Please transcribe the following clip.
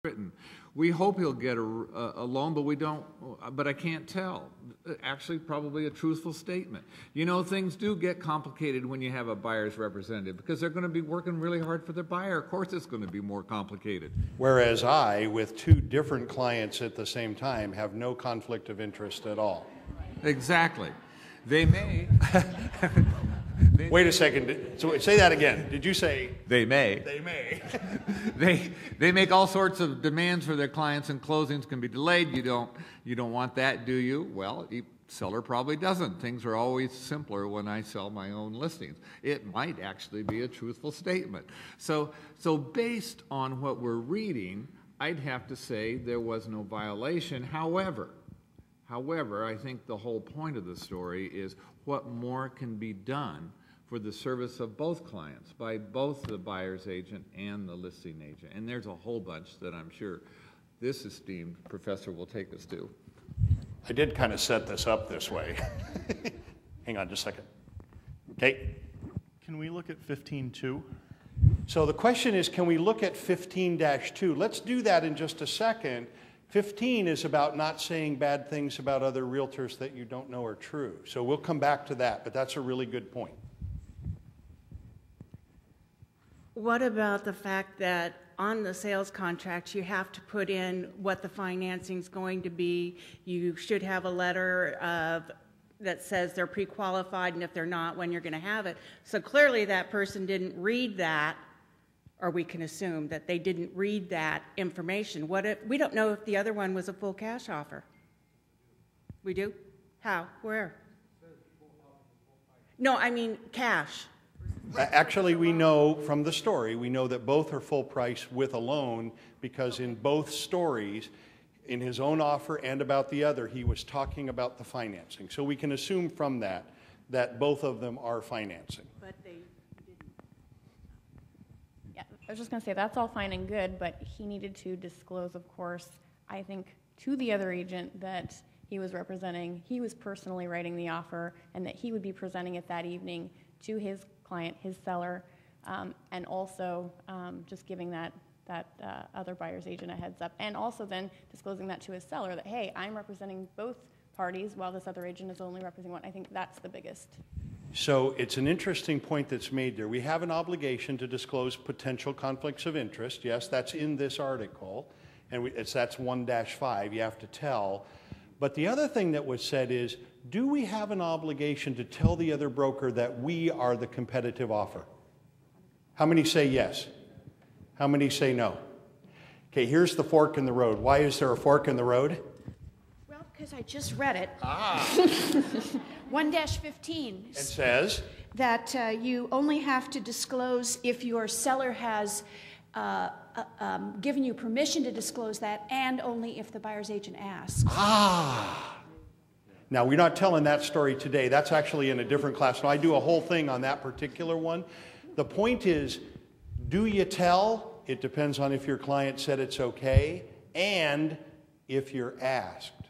written. We hope he'll get a loan, but we don't, but I can't tell. Actually, probably a truthful statement. You know, things do get complicated when you have a buyer's representative because they're going to be working really hard for their buyer. Of course, it's going to be more complicated. Whereas I, with two different clients at the same time, have no conflict of interest at all. Exactly. They may. Wait a second. So say that again. Did you say they may? They may. they make all sorts of demands for their clients, and closings can be delayed. You don't want that, do you? Well, the seller probably doesn't. Things are always simpler when I sell my own listings. It might actually be a truthful statement. So based on what we're reading, I'd have to say there was no violation. However, I think the whole point of the story is what more can be done for the service of both clients by both the buyer's agent and the listing agent. And there's a whole bunch that I'm sure this esteemed professor will take us to. I did kind of set this up this way. Hang on just a second. Okay. Can we look at 15.2? So the question is, can we look at 15-2? Let's do that in just a second. 15 is about not saying bad things about other realtors that you don't know are true. So we'll come back to that, but that's a really good point. What about the fact that on the sales contracts you have to put in what the financing is going to be? You should have a letter that says they're pre-qualified, and if they're not, when you're going to have it. So clearly that person didn't read that, or we can assume that they didn't read that information. What if we don't know if the other one was a full cash offer? We do? How? Where? No, I mean cash. Actually, we know from the story, we know that both are full price with a loan, because in both stories, in his own offer and about the other, he was talking about the financing. So we can assume from that both of them are financing. But they didn't. Yeah, I was just going to say that's all fine and good, but he needed to disclose, of course, I think, to the other agent that he was representing, he was personally writing the offer, and that he would be presenting it that evening to his client, his seller, and also just giving that other buyer's agent a heads up, and also then disclosing that to his seller that, hey, I'm representing both parties while this other agent is only representing one. I think that's the biggest. So it's an interesting point that's made there. We have an obligation to disclose potential conflicts of interest. Yes, that's in this article, and that's 1-5, you have to tell. But the other thing that was said is, do we have an obligation to tell the other broker that we are the competitive offer? How many say yes? How many say no? Okay, here's the fork in the road. Why is there a fork in the road? Well, because I just read it. 1-15. It says? That you only have to disclose if your seller has given you permission to disclose that, and only if the buyer's agent asks. Now, we're not telling that story today. That's actually in a different class. Now, I do a whole thing on that particular one. The point is, do you tell? It depends on if your client said it's okay and if you're asked.